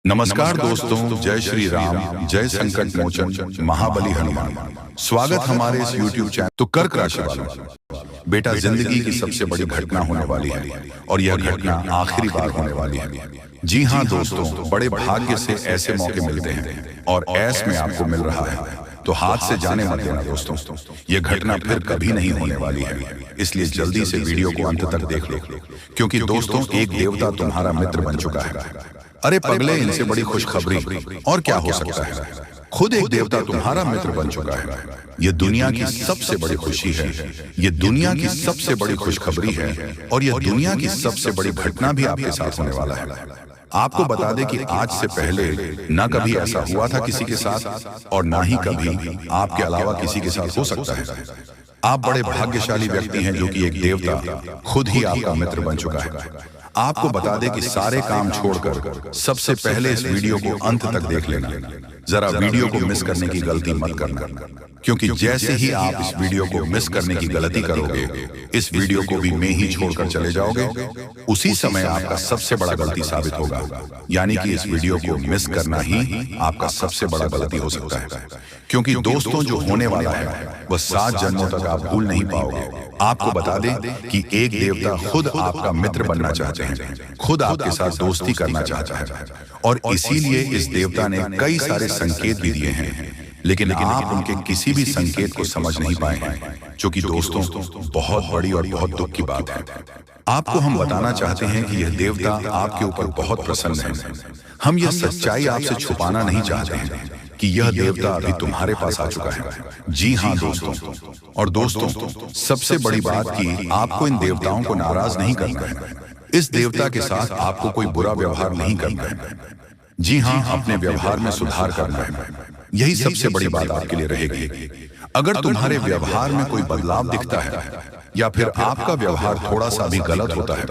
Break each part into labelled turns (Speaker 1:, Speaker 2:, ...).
Speaker 1: नमस्कार दोस्तों, जय श्री राम, जय संकट मोचन, महाबली हनुमान। स्वागत हमारे इस YouTube चैनल। तो कर्क राशि वालों, बेटा जिंदगी की सबसे बड़ी घटना होने वाली है और यह घटना आखिरी बार होने वाली है। जी हाँ दोस्तों, बड़े भाग्य से ऐसे मौके मिलते हैं और ऐस में आपको मिल रहा है, तो हाथ से जाने मत देना दोस्तों। यह घटना फिर कभी नहीं होने वाली है, इसलिए जल्दी से वीडियो को अंत तक देख लो, क्योंकि दोस्तों एक देवता तुम्हारा मित्र बन चुका है। अरे पगले, इनसे बड़ी खुशखबरी और क्या हो सकता है। खुद एक देवता तुम्हारा मित्र बन चुका है। यह दुनिया की सबसे बड़ी खुशी है, यह दुनिया की सबसे बड़ी खुशखबरी है और यह दुनिया की सबसे बड़ी घटना भी आपके साथ होने वाला है। आपको बता दें कि आज से पहले न कभी ऐसा हुआ था किसी के साथ और ना ही कभी आपके अलावा किसी के साथ हो सकता है। आप बड़े भाग्यशाली व्यक्ति हैं जो कि एक देवता खुद ही आपका मित्र बन चुका है। आपको बता दें कि सारे काम छोड़कर सबसे पहले इस वीडियो को अंत तक देख लेना। जरा वीडियो को मिस करने की गलती मत करना, क्योंकि जैसे ही आप इस वीडियो को मिस करने की गलती करोगे, इस वीडियो को भी मैं ही छोड़कर चले जाओगे, उसी समय आपका सबसे बड़ा गलती साबित होगा। यानी कि इस वीडियो को मिस करना ही आपका सबसे बड़ा गलती हो सकता है, क्योंकि दोस्तों जो होने वाला है वह 7 जन्मों तक आप भूल नहीं पाओगे। आपको बता दें कि एक देवता खुद आपका मित्र बनना चाहते हैं, खुद आपके साथ दोस्ती करना चाहता है और इसीलिए इस देवता ने कई सारे संकेत भी दिए हैं, लेकिन आप उनके किसी भी संकेत को समझ नहीं पाए हैं, जो कि दोस्तों बहुत बड़ी और बहुत दुख की बात है। आपको हम बताना चाहते हैं कि यह देवता आपके ऊपर बहुत प्रसन्न है। हम यह सच्चाई आपसे छुपाना नहीं चाहते हैं कि यह देवता अभी तुम्हारे पास आ चुका है। जी हाँ दोस्तों, और दोस्तों सबसे बड़ी बात कि आपको इन देवताओं को नाराज नहीं करना है। इस देवता के साथ आपको कोई बुरा व्यवहार नहीं करना है। जी हाँ, अपने व्यवहार में सुधार करना है। यही सबसे बड़ी बात आपके लिए रहेगी। अगर तुम्हारे व्यवहार में कोई बदलाव दिखता है या फिर आपका व्यवहार थोड़ा सा भी गलत होता है,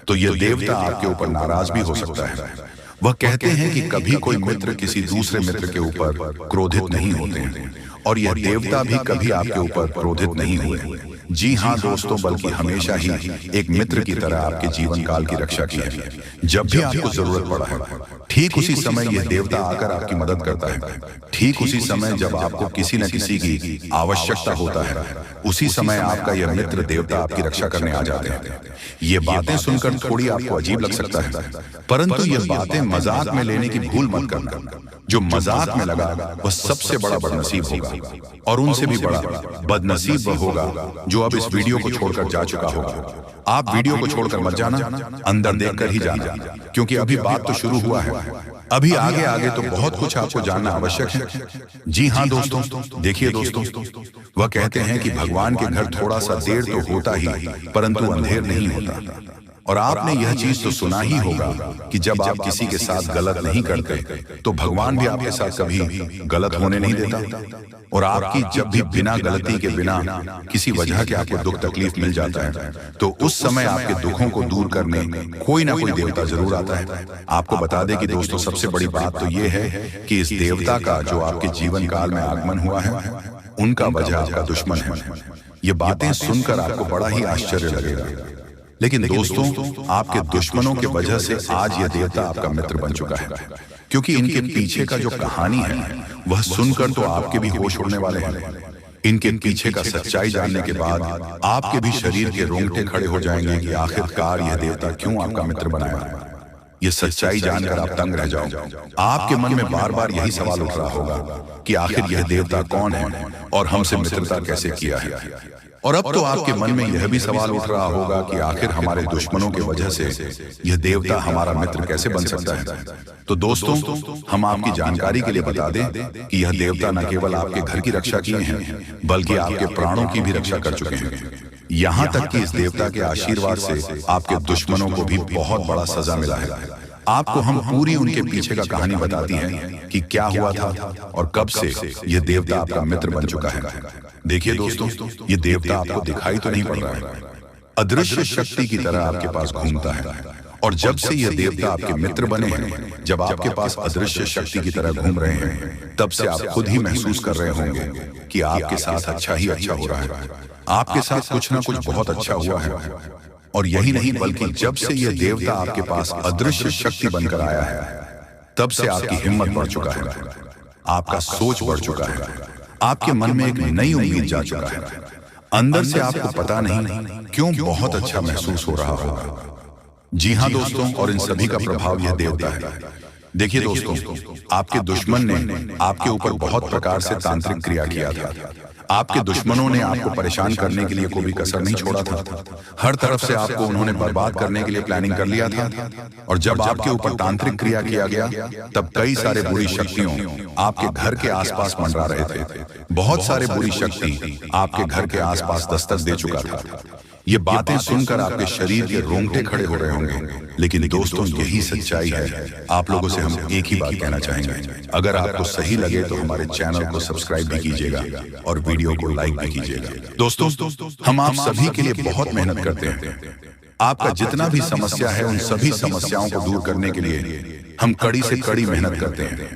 Speaker 1: तो यह देवता आपके ऊपर नाराज भी हो सकता है। वह कहते हैं कि कभी कोई मित्र किसी दूसरे मित्र के ऊपर क्रोधित नहीं होते हैं और यह देवता भी कभी आपके ऊपर क्रोधित नहीं हुए। जी हाँ दोस्तों, बल्कि हमेशा ही एक मित्र की तरह आपके जीवन काल की रक्षा की है। जब भी आपको जरूरत पड़ा है, ठीक उसी समय यह देवता आकर आपकी मदद करता है। ठीक उसी समय जब आपको किसी न किसी की आवश्यकता होता है, उसी समय आपका यह मित्र देवता आपकी रक्षा करने आ जाते हैं। ये बातें सुनकर थोड़ी आपको अजीब लग सकता है, परंतु ये बातें मजाक में लेने की भूल मत करना। जो मजाक में लगा वह सबसे बड़ा बदनसीब होगा, और उनसे भी बड़ा बदनसीब वह होगा जो अब इस वीडियो को छोड़कर जा चुका होगा। आप वीडियो को छोड़कर मत जाना, अंदर देखकर ही जाना, क्योंकि अभी बात तो शुरू हुआ है। अभी आगे आगे तो बहुत कुछ आपको जानना आवश्यक है। जी हाँ दोस्तों, देखिए दोस्तों, वह कहते हैं कि भगवान के घर थोड़ा सा देर तो होता ही, परंतु अंधेर नहीं होता। और आपने यह चीज तो सुना ही होगा कि जब आप किसी के साथ गलत नहीं करते, तो भगवान भी आपके साथ कभी गलत होने नहीं देता। और आपकी जब भी बिना गलती के, बिना किसी वजह के आपको दुख तकलीफ मिल जाता है, तो उस समय आपके दुखों को दूर करने कोई ना कोई देवता जरूर आता है। आपको बता दें कि दोस्तों सबसे बड़ी बात तो ये है कि इस देवता का जो आपके जीवन काल में आगमन हुआ है, उनका वजह आपका दुश्मन है। ये बातें सुनकर आपको बड़ा ही आश्चर्य लगेगा, लेकिन दोस्तों आपके दुश्मनों के वजह से आज यह देवता आपका मित्र बन चुका है, क्योंकि इनके पीछे का जो कहानी है वह सुनकर तो आपके भी होश उड़ने वाले हैं। इनके पीछे का सच्चाई जानने के बाद आपके भी शरीर के रोंगटे खड़े हो जाएंगे कि आखिरकार यह देवता क्यों आपका मित्र बनाया है। यह सच्चाई जानकर आप तंग रह जाओ। आपके मन में बार बार यही सवाल उठ रहा होगा कि आखिर यह देवता कौन है और हमसे मित्रता कैसे किया है। और अब तो आपके मन में यह भी सवाल उठ रहा होगा कि आखिर हमारे दुश्मनों की वजह से यह देवता हमारा मित्र कैसे बन सकता है। तो दोस्तों हम आपकी जानकारी के लिए बता दें कि यह देवता न केवल आपके घर की रक्षा किए हैं, बल्कि आपके प्राणों की भी रक्षा कर चुके हैं। यहाँ तक कि इस देवता के आशीर्वाद से आपके दुश्मनों को भी बहुत बड़ा सजा मिला है। आपको हम पूरी उनके पीछे का कहानी बताती हैं कि क्या हुआ था और कब से यह देवता आपका मित्र बन चुका है। देखिए दोस्तों, ये देवता आपको दिखाई तो नहीं पड़ रहा है, अदृश्य शक्ति की तरह आपके पास घूमता है। और जब से यह देवता आपके मित्र बने हैं, जब आपके पास अदृश्य शक्ति की तरह घूम रहे हैं, तब से आप खुद ही महसूस कर रहे होंगे कि आपके साथ अच्छा ही अच्छा हो रहा है। आपके साथ कुछ ना कुछ बहुत अच्छा हुआ है। और यही नहीं, बल्कि जब से यह देवता आपके पास अदृश्य शक्ति बनकर आया है, तब से आपकी हिम्मत बढ़ चुका है, आपका सोच बढ़ चुका है, आपके मन में एक नई उम्मीद जा चुका है। अंदर से आपको पता नहीं क्यों बहुत अच्छा महसूस हो रहा होगा। जी हाँ दोस्तों, और इन सभी का प्रभाव यह देवता है। देखिए दोस्तों, आपके दुश्मन ने आपके ऊपर बहुत प्रकार से तांत्रिक क्रिया किया था। आपके दुश्मनों ने आपको परेशान करने के लिए कोई कसर नहीं छोड़ा था। हर तरफ से आपको उन्होंने बर्बाद करने के लिए प्लानिंग कर लिया था। और जब आपके ऊपर तांत्रिक क्रिया किया गया, तब कई सारे बुरी शक्तियों आपके घर के आसपास मंडरा रहे थे। बहुत सारे बुरी शक्ति आपके घर के आसपास दस्तक दे चुका था। ये बातें सुनकर आपके शरीर के रोंगटे खड़े हो रहे होंगे, लेकिन दोस्तों यही सच्चाई है। आप लोगों से हम एक ही बात कहना चाहेंगे, अगर आपको सही लगे तो हमारे चैनल को सब्सक्राइब भी कीजिएगा और वीडियो को लाइक भी कीजिएगा। दोस्तों, हम आप सभी के लिए बहुत मेहनत करते हैं। आपका जितना भी समस्या है, उन सभी समस्याओं को दूर करने के लिए हम कड़ी से कड़ी मेहनत करते हैं।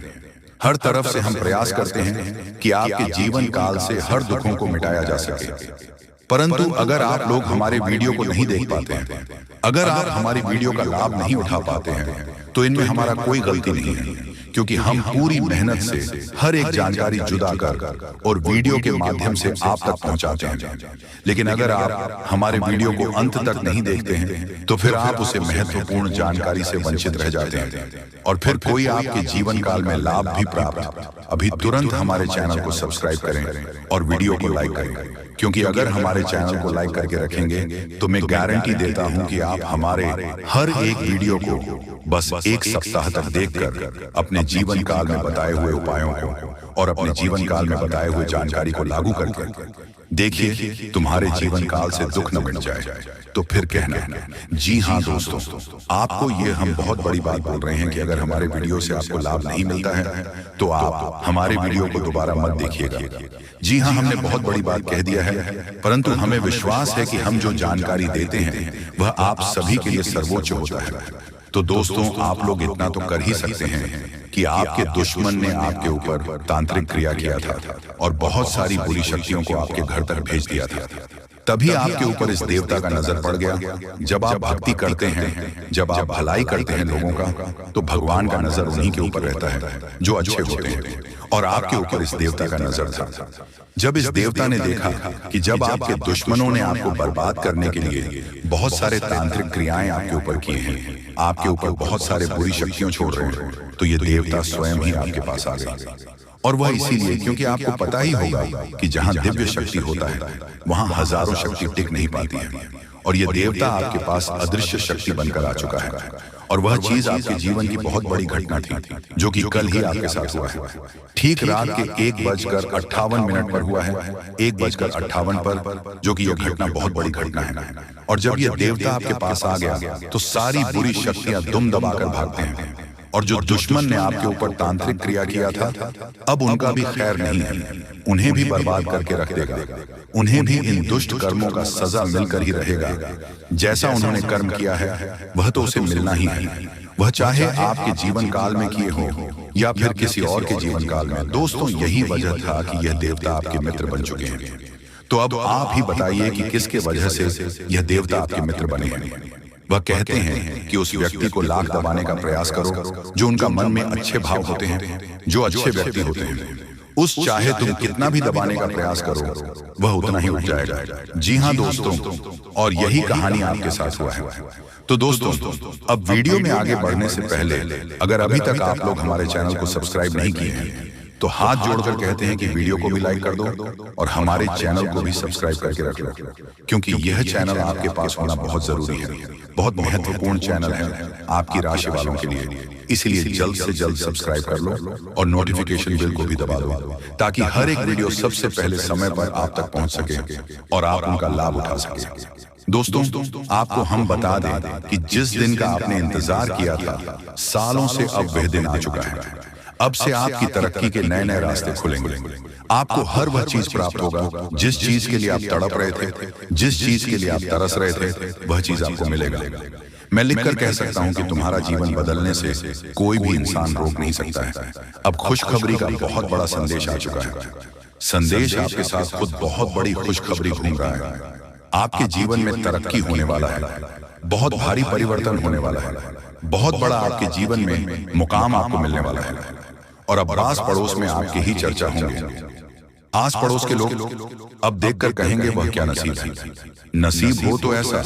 Speaker 1: हर तरफ से हम प्रयास करते हैं कि आपके जीवन काल से हर दुखों को मिटाया जा सके। परंतु अगर आप लोग हमारे वीडियो को नहीं देख पाते हैं, अगर आप हमारी वीडियो का लाभ नहीं उठा पाते हैं, तो इनमें हमारा कोई गलती नहीं है, क्योंकि हम पूरी मेहनत से हर एक जानकारी जुदा कर और वीडियो के माध्यम से आप तक पहुंचाते हैं। लेकिन अगर आप हमारे वीडियो को अंत तक नहीं देखते हैं, तो फिर आप उसे महत्वपूर्ण जानकारी से वंचित रह जाते हैं और फिर कोई आपके जीवन काल में लाभ भी प्राप्त। अभी तुरंत हमारे चैनल को सब्सक्राइब करें और वीडियो को लाइक करें, क्योंकि अगर हमारे चैनल को लाइक करके रखेंगे तो मैं गारंटी देता हूं कि आप हमारे हर एक वीडियो को बस एक सप्ताह तक देखकर अपने जीवन काल में बताए हुए उपायों को और अपने जीवन काल में बताए हुए जानकारी को लागू करके देखिए, तुम्हारे जीवन काल से दुख न मिट जाए तो फिर कहना। जी हाँ दोस्तों, आपको ये हम बहुत बड़ी बात बोल रहे हैं कि अगर हमारे वीडियो से आपको लाभ नहीं मिलता है तो आप हमारे वीडियो को दोबारा मत देखिएगा। जी हाँ, हमने बहुत बड़ी बात कह दिया है, परंतु हमें विश्वास है कि हम जो जानकारी देते हैं वह आप सभी के लिए सर्वोच्च होता है। तो दोस्तों, आप लोग इतना तो कर ही सकते हैं कि आपके दुश्मन ने आपके ऊपर तांत्रिक क्रिया किया था और बहुत सारी बुरी शक्तियों को आपके घर तक भेज दिया था। तभी आपके ऊपर इस देवता का नजर पड़ गया। जब आप भक्ति करते हैं, जब आप भलाई करते हैं लोगों का, तो भगवान का नजर उन्हीं के ऊपर रहता है जो अच्छे होते हैं, और आपके ऊपर इस देवता का नजर था। जब इस देवता ने देखा कि जब आपके दुश्मनों ने आपको बर्बाद करने के लिए बहुत सारे तांत्रिक क्रियाएं आपके ऊपर की हैं, आपके ऊपर बहुत सारे बुरी शक्तियां छोड़ रहे हैं, तो ये देवता स्वयं ही आपके पास आ गए। और वह इसीलिए क्योंकि आपको पता ही होगा कि जहां दिव्य शक्ति होता है वहां हजारों शक्ति टिक नहीं पाती है। और ये देवता आपके पास अदृश्य शक्ति बनकर आ चुका है, और वह चीज आपके जीवन की बहुत बड़ी घटना थी जो कि कल ही आपके साथ हुआ है। ठीक रात के 1:58 पर हुआ है, 1:58 पर, जो कि यह घटना बहुत बड़ी घटना है। और जब यह देवता आपके पास आ गया तो सारी बुरी शक्तियां दुम दबाकर भागते हैं, और जो दुश्मन ने आपके ऊपर तांत्रिक क्रिया किया था अब उनका भी खैर नहीं है, उन्हें भी बर्बाद करके रख देगा। उन्हें भी इन दुष्ट कर्मों का सजा मिलकर ही रहेगा। जैसा उन्होंने कर्म किया है वह तो उसे मिलना ही है, वह चाहे आपके जीवन काल में किए हो या फिर किसी और के जीवन काल में। दोस्तों, यही वजह था कि यह देवता आपके मित्र बन चुके हैं। तो अब आप ही बताइए कि किसके वजह से यह देवता आपके मित्र बने हैं। वह कहते हैं कि उस व्यक्ति को लाख दबाने का प्रयास करो जो उनका मन में अच्छे भाव होते हैं, जो अच्छे व्यक्ति होते हैं। उस चाहे तुम कितना भी दबाने का प्रयास करो वह उतना ही उठ जाएगा। जी हाँ दोस्तों, और यही कहानी आपके साथ हुआ है। तो दोस्तों, अब वीडियो में आगे बढ़ने से पहले अगर अभी तक आप लोग हमारे चैनल को सब्सक्राइब नहीं किए हैं तो हाथ जोड़कर कहते हैं कि वीडियो को भी लाइक कर दो और हमारे चैनल को भी सब्सक्राइब करके रख लो, क्योंकि यह चैनल आपके पास होना बहुत जरूरी है, बहुत महत्वपूर्ण चैनल है आपकी राशि वालों के लिए। इसलिए जल्द से जल्द सब्सक्राइब कर लो और नोटिफिकेशन बेल को भी दबा दो, ताकि हर एक वीडियो सबसे पहले समय पर आप तक पहुंच सके और आप उनका लाभ उठा सके। दोस्तों, आपको हम बता दें कि जिस दिन का आपने इंतजार किया था, सालों से अब वह दिन आ चुका है। अब से आपकी तरक्की के नए नए रास्ते खुलेंगे। आपको हर वह चीज प्राप्त होगा जिस चीज के लिए आप तड़प रहे थे, जिस चीज के लिए आप तरस रहे थे, वह चीज आपको मिलेगा। मैं लिखकर कह सकता हूं कि तुम्हारा जीवन बदलने से कोई भी इंसान रोक नहीं सकता है। अब खुशखबरी का बहुत बड़ा संदेश आ चुका है। संदेश आपके साथ खुद बहुत बड़ी खुशखबरी घूम रहा है। आपके जीवन में तरक्की होने वाला है, बहुत भारी परिवर्तन होने वाला है, बहुत बड़ा आपके जीवन में मुकाम आपको मिलने वाला है। और अब आस पड़ोस में आपकी ही चर्चा होंगे। आस पड़ोस के लोग अब देखकर कहेंगे वह क्या नसीब है। नसीब हो तो ऐसा,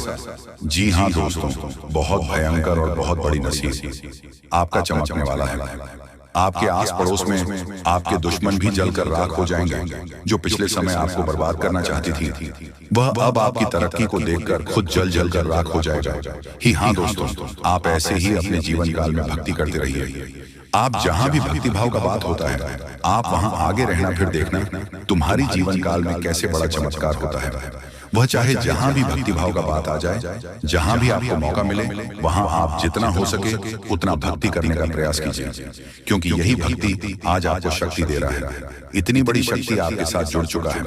Speaker 1: जी हाँ दोस्तों, बहुत भयंकर और बहुत बड़ी नसीब आपका चमकने वाला है। आपके आस पड़ोस में आपके दुश्मन भी जलकर राख हो जाएंगे। जो पिछले समय आपको बर्बाद करना चाहती थी, वह अब आपकी तरक्की को देखकर खुद जल जल कर राख हो जाएगा। ही हाँ दोस्तों, आप ऐसे ही अपने जीवन काल में भक्ति करते रहिए। आप जहां भी भक्ति भाव का बात होता है, आप वहां आगे रहना। फिर देखना तुम्हारी जीवन काल में कैसे बड़ा चमत्कार होता है। वह चाहे जहां भी भक्ति भाव का बात आ जाए, जहां भी आपको मौका मिले, वहां आप जितना हो सके उतना भक्ति करने का प्रयास कीजिए, क्योंकि यही भक्ति आज आपको शक्ति दे रहा है। इतनी बड़ी शक्ति आपके साथ जुड़ चुका है।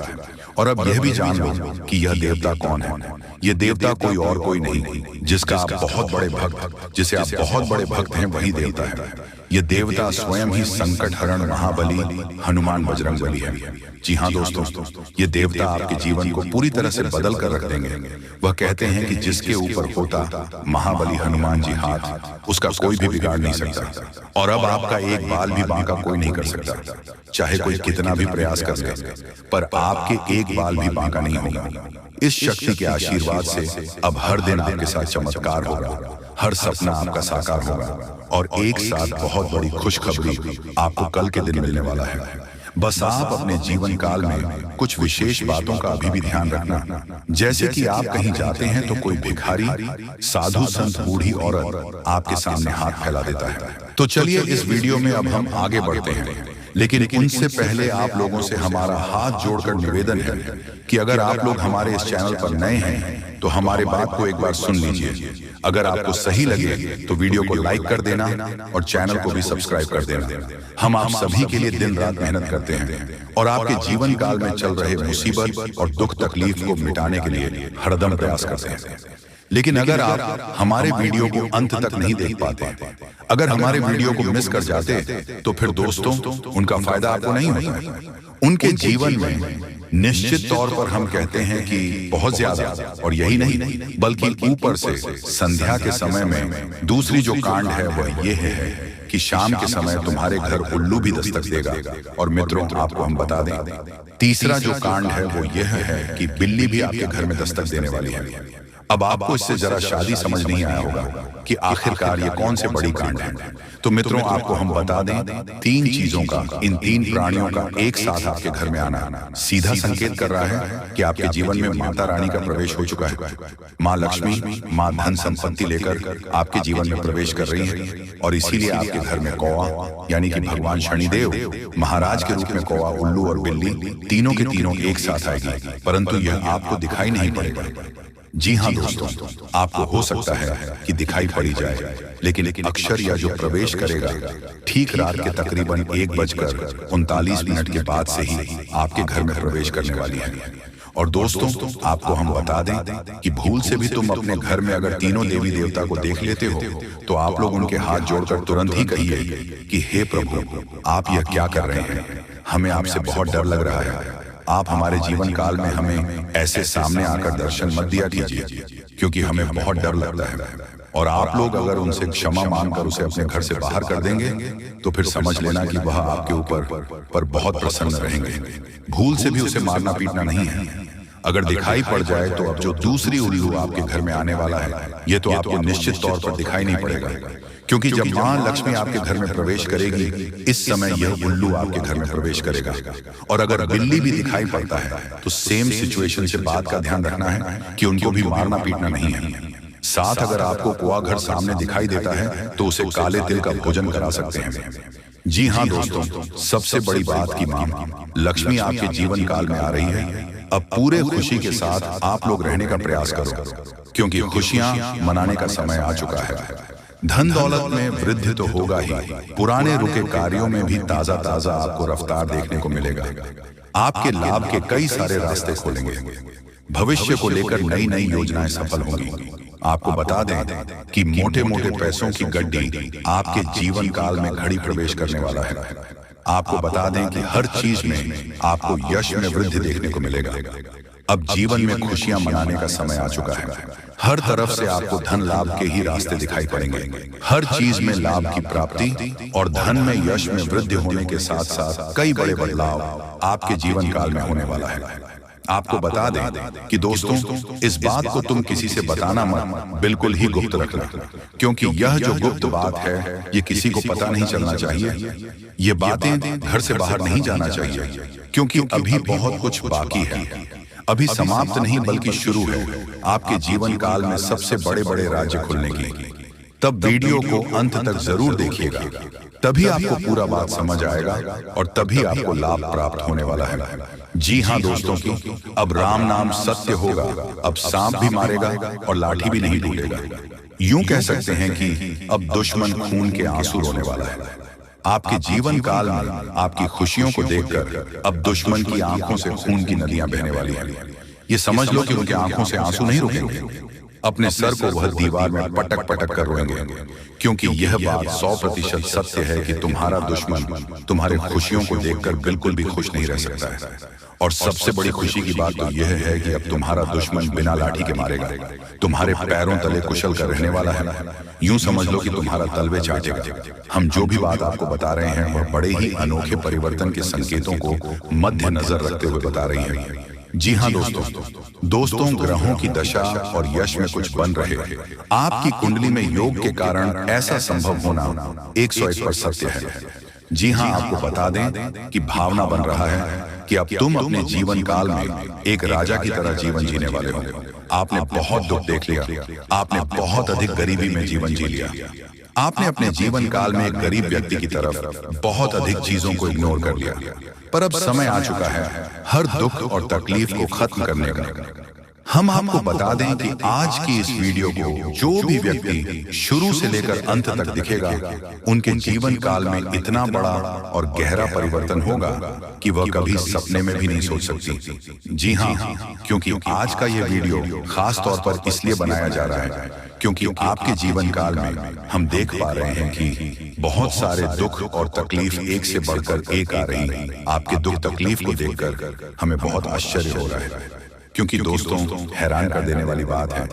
Speaker 1: और अब यह भी जान लो कि यह देवता कौन है। यह देवता कोई और कोई नहीं, जिसका आप बहुत बड़े भक्त, जिसे आप बहुत बड़े भक्त हैं, वही देवता है। यह देवता स्वयं ही संकट हरण महाबली हनुमान बजरंगबली है। जी हाँ दोस्तों, ये देवता आपके जीवन को पूरी तरह से बदल कर रख देंगे। वह कहते हैं कि जिसके ऊपर होता महाबली हनुमान जी हाथ, उसका कोई भी बिगाड़ नहीं सकता। और अब आपका एक बाल भी बांका कोई नहीं कर सकता, चाहे कोई कितना भी प्रयास कर ले, पर आपके एक बाल भी बांका नहीं होगा। इस शक्ति के आशीर्वाद से अब हर दिन आपके साथ चमत्कार होगा, हर सपना आपका साकार होगा, और एक साथ बहुत बड़ी खुशखबरी आपको कल के दिन मिलने वाला है। बस आप अपने जीवन काल में कुछ विशेष बातों का अभी भी ध्यान रखना। जैसे कि आप कहीं जाते हैं तो कोई भिखारी, साधु, संत, बूढ़ी औरत आपके सामने हाथ फैला देता है। तो चलिए इस वीडियो में अब हम आगे बढ़ते हैं, लेकिन उनसे पहले आप लोगों से हमारा हाथ जोड़कर निवेदन है कि अगर आप लोग हमारे इस चैनल पर नए हैं तो हमारे बात को एक बार सुन लीजिए। अगर आपको सही लगे तो वीडियो को लाइक कर देना और चैनल को भी सब्सक्राइब कर देना। हम आप सभी के लिए दिन रात मेहनत करते हैं और आपके जीवन काल में चल रहे मुसीबत और दुख तकलीफ को मिटाने के लिए हरदम प्रयास करते हैं। लेकिन अगर आप हमारे वीडियो को अंत तक नहीं देख पाते, अगर हमारे वीडियो को मिस कर जाते, तो फिर दोस्तों उनका फायदा आपको नहीं होगा। उनके जीवन में निश्चित तौर पर हम कहते हैं कि बहुत ज्यादा, और यही नहीं बल्कि ऊपर से संध्या के समय में दूसरी जो कांड है वह ये है कि शाम के समय तुम्हारे घर उल्लू भी दस्तक देगा। और मित्रों आपको हम बता दें, तीसरा जो कांड है वो यह है कि बिल्ली भी आपके घर में दस्तक देने वाली है। अब आपको इससे जरा शादी समझ नहीं आया होगा कि आखिरकार ये कौन से बड़ी कांड है। तो मित्रों आपको हम बता दें, तीन चीजों का, इन तीन प्राणियों का एक साथ आपके घर में आना सीधा संकेत कर रहा है कि आपके जीवन में माता रानी का प्रवेश हो चुका है। माँ लक्ष्मी, माँ धन संपत्ति लेकर आपके जीवन में प्रवेश कर रही है। और इसीलिए आपके घर में कौवा यानी कि भगवान शनिदेव महाराज के रूप में कौवा, उल्लू और बिल्ली तीनों के तीनों एक साथ आएगी, परंतु यह आपको दिखाई नहीं पड़ेगा। जी हाँ दोस्तों, आपको हो सकता है कि दिखाई पड़ी जाए, लेकिन अक्षर या जो प्रवेश करेगा ठीक रात के तकरीबन 1:39 के बाद से ही आपके घर में प्रवेश करने वाली है। और दोस्तों आपको हम बता दें कि भूल से भी तुम अपने घर में अगर तीनों देवी देवता को देख लेते हो तो आप लोग उनके हाथ जोड़कर तुरंत ही कहिए कि हे प्रभु, आप यह क्या कर रहे हैं, हमें आपसे बहुत डर लग रहा है। आप हमारे जीवन काल में हमें ऐसे सामने आकर दर्शन मत दिया कीजिए, क्योंकि हमें बहुत डर लगता है। और आप लोग अगर उनसे क्षमा मांगकर उसे अपने घर से बाहर कर देंगे तो फिर समझ लेना कि वह आपके ऊपर बहुत प्रसन्न रहेंगे। भूल से भी उसे मारना पीटना नहीं है। अगर दिखाई पड़ जाए तो अब जो दूसरी उल्लू आपके घर में आने वाला है, ये तो आपको निश्चित तौर पर दिखाई नहीं पड़ेगा, क्योंकि जब माँ लक्ष्मी आपके घर में प्रवेश करेगी, इस समय यह उल्लू आपके घर में प्रवेश करेगा। और अगर बिल्ली भी दिखाई पड़ता है तो सेम सिचुएशन से बात का ध्यान रखना है कि उनको भी मारना पीटना नहीं है। साथ अगर आपको कुआ घर सामने दिखाई देता है तो उसे काले तिल का भोजन करा सकते हैं। जी हाँ दोस्तों, सबसे बड़ी बात की माँ लक्ष्मी आपके जीवन काल में आ रही है। अब पूरे खुशी के साथ आप लोग रहने का प्रयास करो, क्योंकि खुशियां मनाने का समय आ चुका है। धन दौलत में वृद्धि तो होगा ही, पुराने रुके कार्यों में भी ताजा ताजा आपको रफ्तार देखने को मिलेगा। आपके लाभ के कई सारे रास्ते खोलेंगे। भविष्य को लेकर नई नई योजनाएं सफल होंगी। आपको बता दें कि मोटे मोटे पैसों की गड्डी आपके जीवन काल में घड़ी प्रवेश करने वाला है। आपको बता दें कि हर चीज में आपको यश में वृद्धि देखने को मिलेगा। अब जीवन में खुशियां मनाने का समय आ चुका है। हर तरफ से आपको धन लाभ के ही रास्ते दिखाई पड़ेंगे। हर चीज में लाभ की प्राप्ति और धन में यश में वृद्धि होने के साथ साथ कई बड़े बदलाव आपके जीवन काल में होने वाला है। आपको बता दें कि दोस्तों, इस बात को तुम किसी से बताना मत, बिल्कुल ही गुप्त रखना, क्योंकि यह जो गुप्त बात है ये किसी को पता नहीं चलना चाहिए। ये बातें घर से बाहर नहीं जाना चाहिए, क्योंकि अभी बहुत कुछ बाकी है। अभी समाप्त नहीं बल्कि शुरू है आपके जीवन काल में सबसे बड़े बड़े राज्य खुलने की। तब वीडियो को अंत तक जरूर देखिएगा, तभी आपको पूरा बात समझ आएगा और तभी आपको लाभ प्राप्त होने वाला है। जी हाँ दोस्तों की, अब राम नाम सत्य होगा। अब सांप भी मारेगा और लाठी भी नहीं टूटेगा। यूं कह सकते हैं कि अब दुश्मन खून के आंसू रोने वाला है। आपके जीवन काल में आपकी खुशियों को देखकर अब दुश्मन की आंखों से खून की नदियां बहने वाली हैं। ये समझ लो कि उनकी आंखों से आंसू नहीं रुकेंगे। अपने सर को वह दीवार में पटक पटक कर रोएंगे, क्योंकि यह बात 100% सत्य है कि तुम्हारा दुश्मन तुम्हारे खुशियों को देखकर बिल्कुल भी खुश नहीं रह सकता है। और सबसे बड़ी खुशी की बात तो यह है कि अब तुम्हारा दुश्मन बिना लाठी के मारेगा, तुम्हारे पैरों तले कुशल कर रहने वाला है। यूं समझ लो कि तुम्हारा तलवे चाटेगा। हम जो भी बात आपको बता रहे हैं वह बड़े ही अनोखे परिवर्तन के संकेतों को मद्देनजर रखते हुए बता रही है। जी हाँ दोस्तों, ग्रहों की दशा और यश में कुछ बन रहे। आपकी कुंडली में योग के कारण ऐसा संभव होना 101% सत्य है। जी हाँ, आपको बता दें कि भावना बन रहा है कि अब तुम अपने जीवन काल में एक राजा की तरह जीवन जीने वाले हो। आपने बहुत दुख देख लिया, आपने बहुत अधिक गरीबी में जीवन जी लिया, आपने अपने जीवन काल में एक गरीब व्यक्ति की तरफ बहुत अधिक चीजों को इग्नोर कर लिया। पर अब समय आ चुका है हर दुख और तकलीफ को खत्म करने का। हम आपको बता दें कि आज की इस वीडियो को जो भी व्यक्ति शुरू से लेकर अंत तक दिखेगा, उनके जीवन काल में इतना बड़ा और गहरा परिवर्तन होगा कि वह कभी सपने में भी नहीं सोच सकती। जी हाँ, क्योंकि आज का यह वीडियो खास तौर पर इसलिए बनाया जा रहा है क्योंकि आपके जीवन काल में हम देख पा रहे हैं कि बहुत सारे दुख और तकलीफ एक से बढ़कर एक आ रही है। आपके दुख तकलीफ को देखकर हमें बहुत आश्चर्य हो रहा है, क्योंकि दोस्तों, हैरान कर देने वाली बात है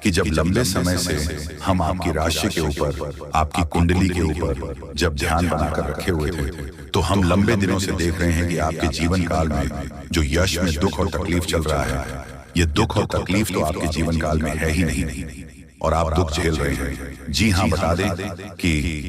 Speaker 1: कि जब लंबे समय से हम आपकी राशि के ऊपर, आपकी कुंडली के ऊपर जब ध्यान बनाकर रखे हुए थे, तो हम लंबे दिनों से देख रहे हैं कि आपके जीवन काल में जो यश में दुख और तकलीफ चल रहा है, ये दुख और तकलीफ तो आपके जीवन काल में है ही नहीं और आप दुख झेल रहे हैं। जी हाँ, बता दें कि